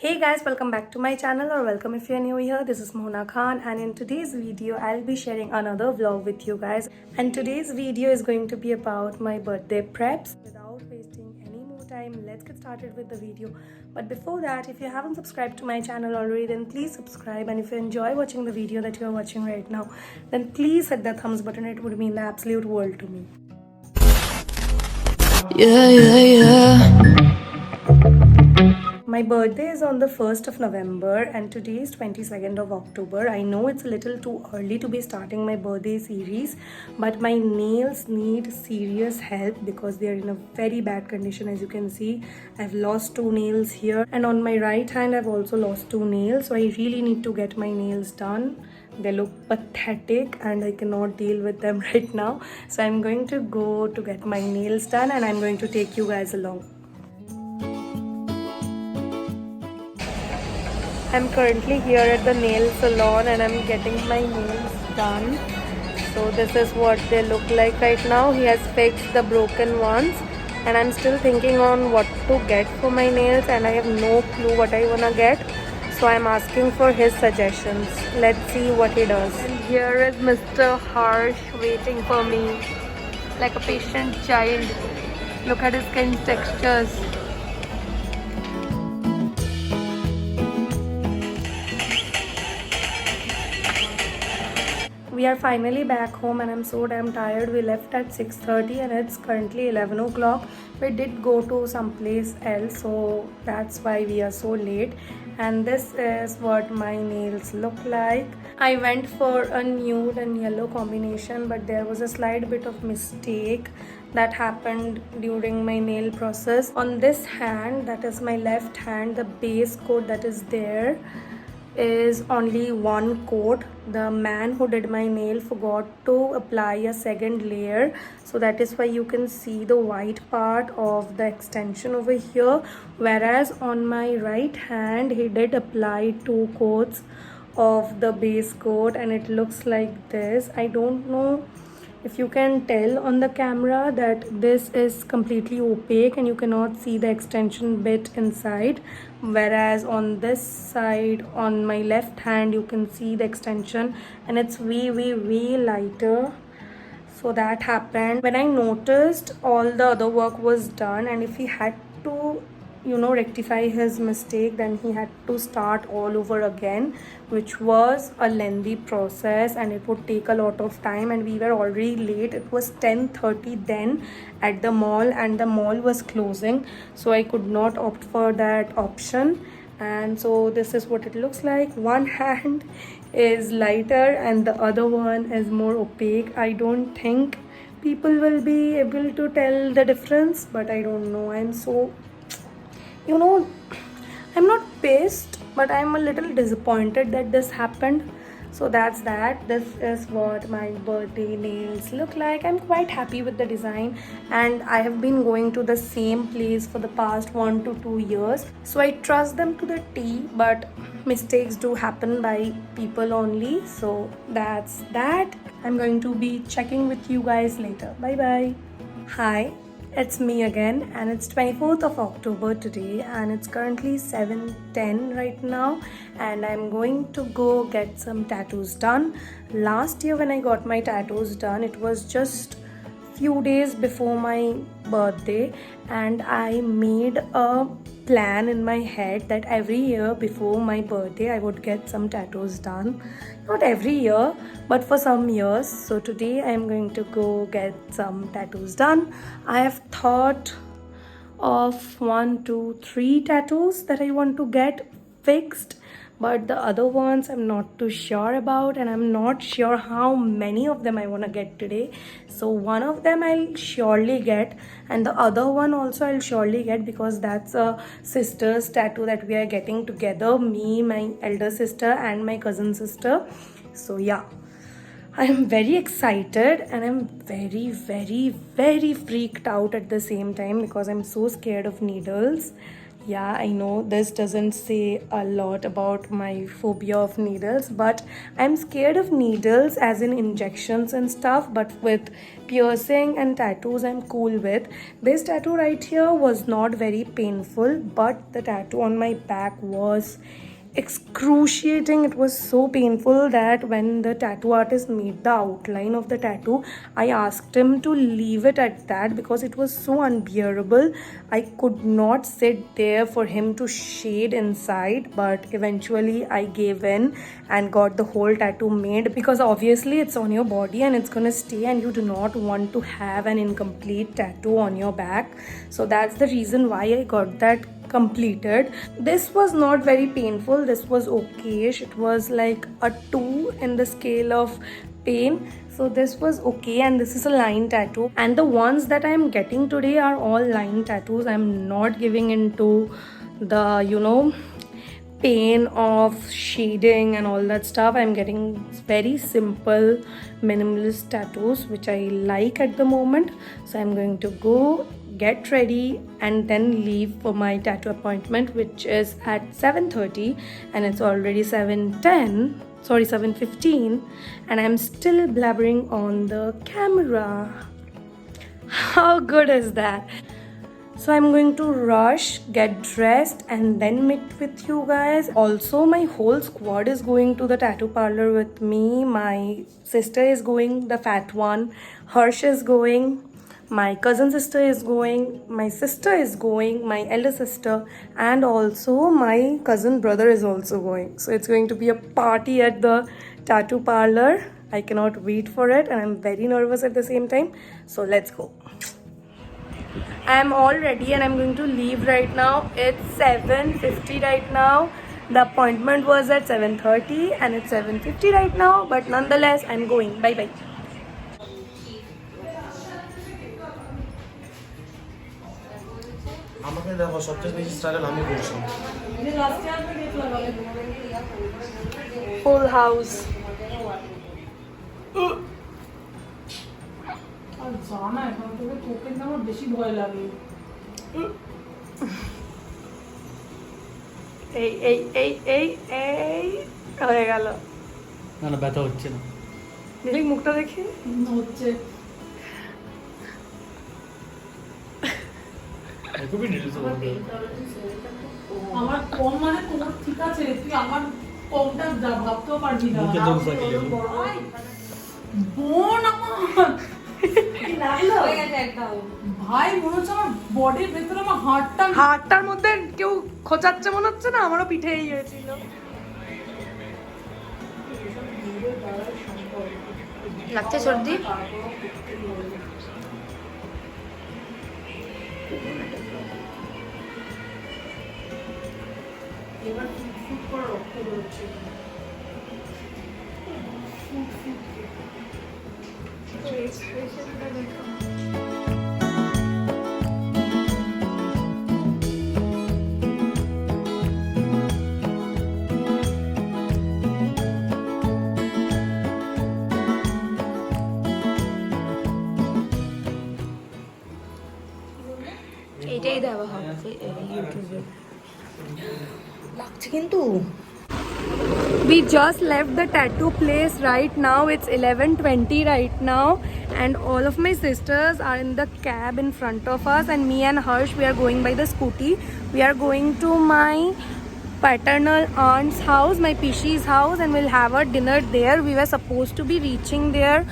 Hey guys, welcome back to my channel, or welcome if you're new here. This is Mona Khan, and in today's video I'll be sharing another vlog with you guys. And today's video is going to be about my birthday preps. Without wasting any more time, let's get started with the video. But before that, if you haven't subscribed to my channel already, then please subscribe. And if you enjoy watching the video that you're watching right now, then please hit the thumbs button. It would mean the absolute world to me. Yeah. My birthday is on the 1st of November and today is 22nd of October. I know it's a little too early to be starting my birthday series, but my nails need serious help because they are in a very bad condition. As you can see, I've lost 2 nails here, and on my right hand I've also lost 2 nails. So I really need to get my nails done. They look pathetic and I cannot deal with them right now. So I'm going to go to get my nails done and I'm going to take you guys along. I'm currently here at the nail salon and I'm getting my nails done. So this is what they look like right now. He has fixed the broken ones and I'm still thinking on what to get for my nails, and I have no clue what I wanna get. So I'm asking for his suggestions. Let's see what he does. And here is Mr. Harsh waiting for me like a patient child. Look at his skin textures. We are finally back home and I'm so damn tired. We left at 6:30 and it's currently 11 o'clock. We did go to some place else, so that's why we are so late. And this is what my nails look like. I went for a nude and yellow combination, but there was a slight bit of mistake that happened during my nail process. On this hand, that is my left hand, the base coat that is there is only one coat. The man who did my nail forgot to apply a second layer, so that is why you can see the white part of the extension over here, whereas on my right hand he did apply 2 coats of the base coat and it looks like this. I don't know if you can tell on the camera that this is completely opaque and you cannot see the extension bit inside, whereas on this side on my left hand you can see the extension and it's way lighter. So that happened when I noticed all the other work was done, and if he had to rectify his mistake, then he had to start all over again, which was a lengthy process and it would take a lot of time, and we were already late. It was 10:30 then at the mall and the mall was closing, so I could not opt for that option. And so this is what it looks like. One hand is lighter and the other one is more opaque. I don't think people will be able to tell the difference, but I don't know. I'm so I'm not pissed, but I'm a little disappointed that this happened. So that's that. This is what my birthday nails look like. I'm quite happy with the design, and I have been going to the same place for the past 1 to 2 years, so I trust them to the T, but mistakes do happen by people only. So that's that. I'm going to be checking with you guys later. Bye bye. Hi, it's me again, and it's 24th of October today and it's currently 7:10 right now, and I'm going to go get some tattoos done. Last year when I got my tattoos done, it was just few days before my birthday, and I made a plan in my head that every year before my birthday I would get some tattoos done. Not every year, but for some years. So today I'm going to go get some tattoos done. I have thought of 1, 2, 3 tattoos that I want to get fixed, but the other ones I'm not too sure about, and I'm not sure how many of them I want to get today. So one of them I'll surely get, and the other one also I'll surely get, because that's a sister's tattoo that we are getting together, me, my elder sister and my cousin sister. So yeah, I am very excited and I'm very freaked out at the same time because I'm so scared of needles. Yeah, I know this doesn't say a lot about my phobia of needles, but I'm scared of needles as in injections and stuff, but with piercing and tattoos, I'm cool with. This tattoo right here was not very painful, but the tattoo on my back was excruciating. It was so painful that when the tattoo artist made the outline of the tattoo, I asked him to leave it at that because it was so unbearable. I could not sit there for him to shade inside, but eventually I gave in and got the whole tattoo made, because obviously it's on your body and it's gonna stay, and you do not want to have an incomplete tattoo on your back. So that's the reason why I got that completed. This was not very painful. This was okayish. It was like a 2 in the scale of pain. So this was okay, and this is a line tattoo. And the ones that I am getting today are all line tattoos. I'm not giving into the, pain of shading and all that stuff. I'm getting very simple minimalist tattoos, which I like at the moment. So I'm going to go get ready and then leave for my tattoo appointment, which is at 7:30, and it's already 7:15, and I'm still blabbering on the camera. How good is that? So I'm going to rush, get dressed, and then meet with you guys. Also, my whole squad is going to the tattoo parlor with me. My sister is going, the fat one. Harsh is going. My cousin sister is going. My sister is going. My elder sister. And also my cousin brother is also going. So it's going to be a party at the tattoo parlor. I cannot wait for it, and I'm very nervous at the same time. So let's go. I'm all ready and I'm going to leave right now. It's 7:50 right now. The appointment was at 7:30 and it's 7:50 right now, but nonetheless I'm going. Bye bye. আমাকে দেখো সবচেয়ে বেশি struggle আমি করছি Full house. আর জানা এখন তোকে তোকে না আমার বেশি ভয় লাগে এই হয়ে গেল। না না ব্যথা হচ্ছে না, দেখি মুখটা দেখি হচ্ছে খুবই ডিটেলস বলবো। আমার কম মানে তোমার ঠিক আছে, তুই আমার কমটা যা ভাবতেও পারবি না। মুখে দোষ আছে কেন? বোন আমার কি লাগলো ভাই, মনে হচ্ছে আমার বডির ভেতরে আমার হাড়টার মধ্যে কেউ খোঁচাচ্ছে মনে হচ্ছে না, আমারও পিঠে এই হয়েছিল। লাগছে সর্দি? এবার ফুট করে রক্ত বেরোচ্ছে। এইটাই দেওয়া হবে ইউটিউবে। লাগছে কিন্তু। We just left the tattoo place right now. It's 11:20 right now, and all of my sisters are in the cab in front of us, and me and Harsh, we are going by the scooty. We are going to my paternal aunt's house, my Pishi's house, and we'll have our dinner there. We were supposed to be reaching there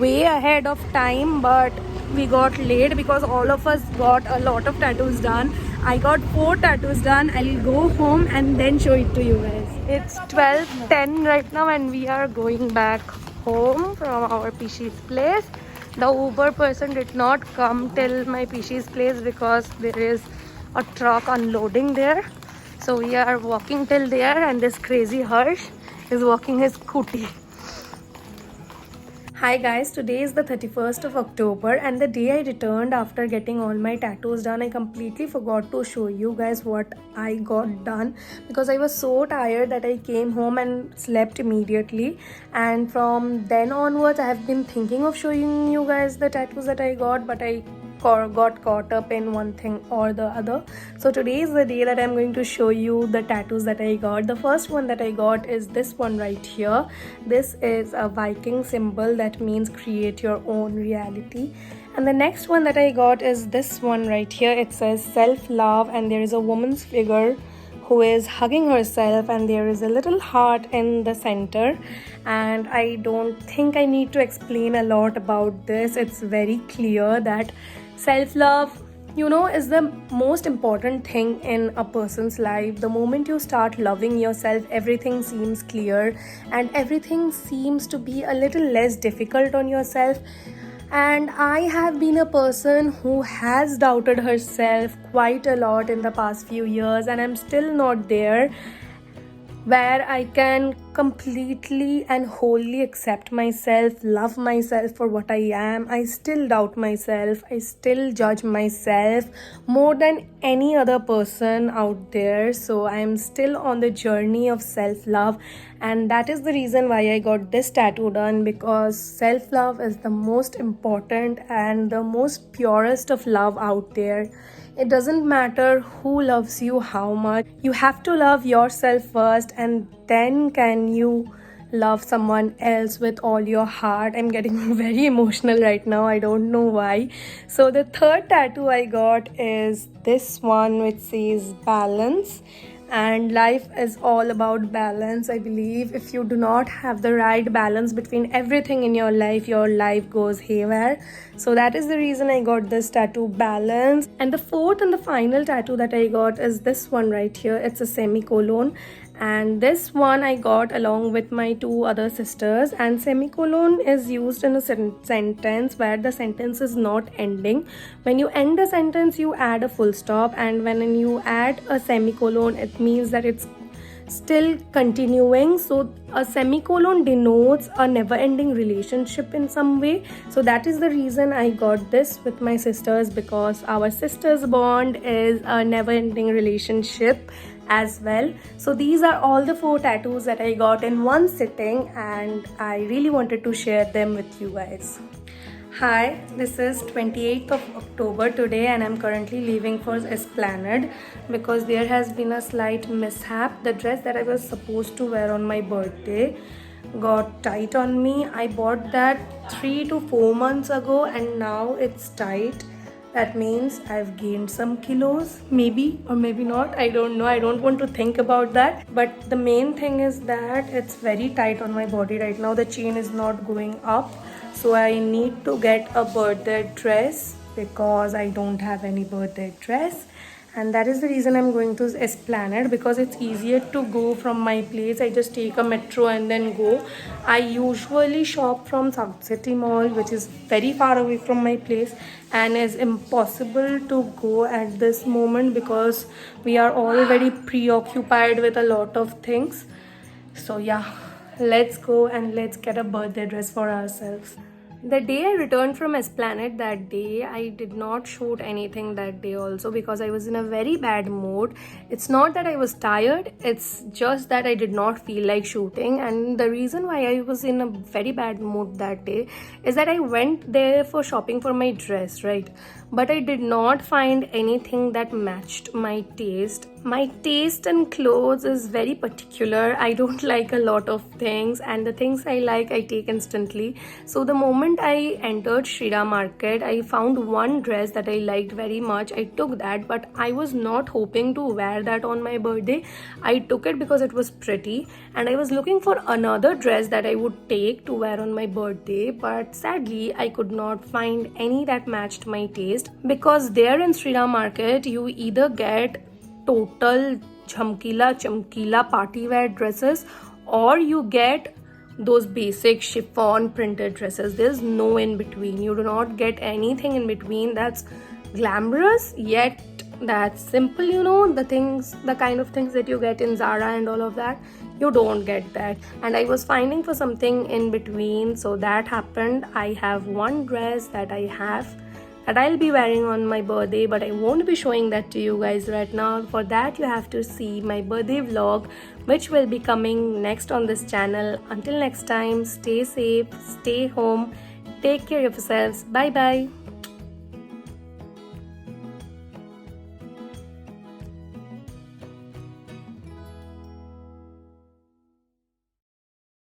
way ahead of time, but we got late because all of us got a lot of tattoos done. I got 4 tattoos done. I'll go home and then show it to you guys. It's 12:10 right now and we are going back home from our Pishi's place. The Uber person did not come till my Pishi's place because there is a truck unloading there. So we are walking till there, and this crazy Harsh is walking his scooty. Hi guys, today is the 31st of October, and the day I returned after getting all my tattoos done, I completely forgot to show you guys what I got done because I was so tired that I came home and slept immediately. And from then onwards I have been thinking of showing you guys the tattoos that I got, but I got caught up in one thing or the other. So today is the day that I'm going to show you the tattoos that I got. The first one that I got is this one right here. This is a Viking symbol that means create your own reality. And the next one that I got is this one right here. It says self-love, and there is a woman's figure who is hugging herself, and there is a little heart in the center. And I don't think I need to explain a lot about this. It's very clear that self-love, you know, is the most important thing in a person's life. The moment you start loving yourself, everything seems clear and everything seems to be a little less difficult on yourself. And I have been a person who has doubted herself quite a lot in the past few years, and I'm still not there where I can completely and wholly accept myself, love myself for what I am. I still doubt myself. I still judge myself more than any other person out there. So I am still on the journey of self-love, and that is the reason why I got this tattoo done, because self-love is the most important and the most purest of love out there. It doesn't matter who loves you, how much. You have to love yourself first, and then can you love someone else with all your heart. I'm getting very emotional right now. I don't know why. So the third tattoo I got is this one, which says balance. And life is all about balance. I believe if you do not have the right balance between everything in your life goes haywire. So that is the reason I got this tattoo, balance. And the fourth and the final tattoo that I got is this one right here. It's a semicolon, and this one I got along with my two other sisters. And semicolon is used in a sentence where the sentence is not ending. When you end a sentence, you add a full stop, and when you add a semicolon, it means that it's still continuing. So a semicolon denotes a never-ending relationship in some way. So that is the reason I got this with my sisters, because our sisters bond is a never-ending relationship as well. So these are all the 4 tattoos that I got in one sitting, and I really wanted to share them with you guys. Hi, this is 28th of October today, and I'm currently leaving for Esplanade because there has been a slight mishap. The dress that I was supposed to wear on my birthday got tight on me. I bought that 3 to 4 months ago, and now it's tight. That means I've gained some kilos, maybe or maybe not. I don't know. I don't want to think about that. But the main thing is that it's very tight on my body right now. The chain is not going up. So I need to get a birthday dress because I don't have any birthday dress. And that is the reason I'm going to Esplanade, because it's easier to go from my place. I just take a metro and then go. I usually shop from South City Mall, which is very far away from my place and is impossible to go at this moment because we are all very preoccupied with a lot of things. So yeah, let's go and let's get a birthday dress for ourselves. The day I returned from Esplanade, that day I did not shoot anything that day also because I was in a very bad mood. It's not that I was tired, it's just that I did not feel like shooting. And the reason why I was in a very bad mood that day is that I went there for shopping for my dress, right? But I did not find anything that matched my taste. My taste in clothes is very particular. I don't like a lot of things, and the things I like I take instantly. So the moment I entered Shrida Market, I found one dress that I liked very much. I took that, but I was not hoping to wear that on my birthday. I took it because it was pretty, and I was looking for another dress that I would take to wear on my birthday, but sadly I could not find any that matched my taste, because there in Shrida Market you either get total chamkila party wear dresses, or you get those basic chiffon printed dresses. There's no in between. You do not get anything in between that's glamorous yet that's simple, you know, the kind of things that you get in Zara and all of that. You don't get that, and I was finding for something in between. So that happened. I have one dress that I'll be wearing on my birthday, but I won't be showing that to you guys right now. For that you have to see my birthday vlog, which will be coming next on this channel. Until next time, stay safe, stay home, take care of yourselves. Bye bye.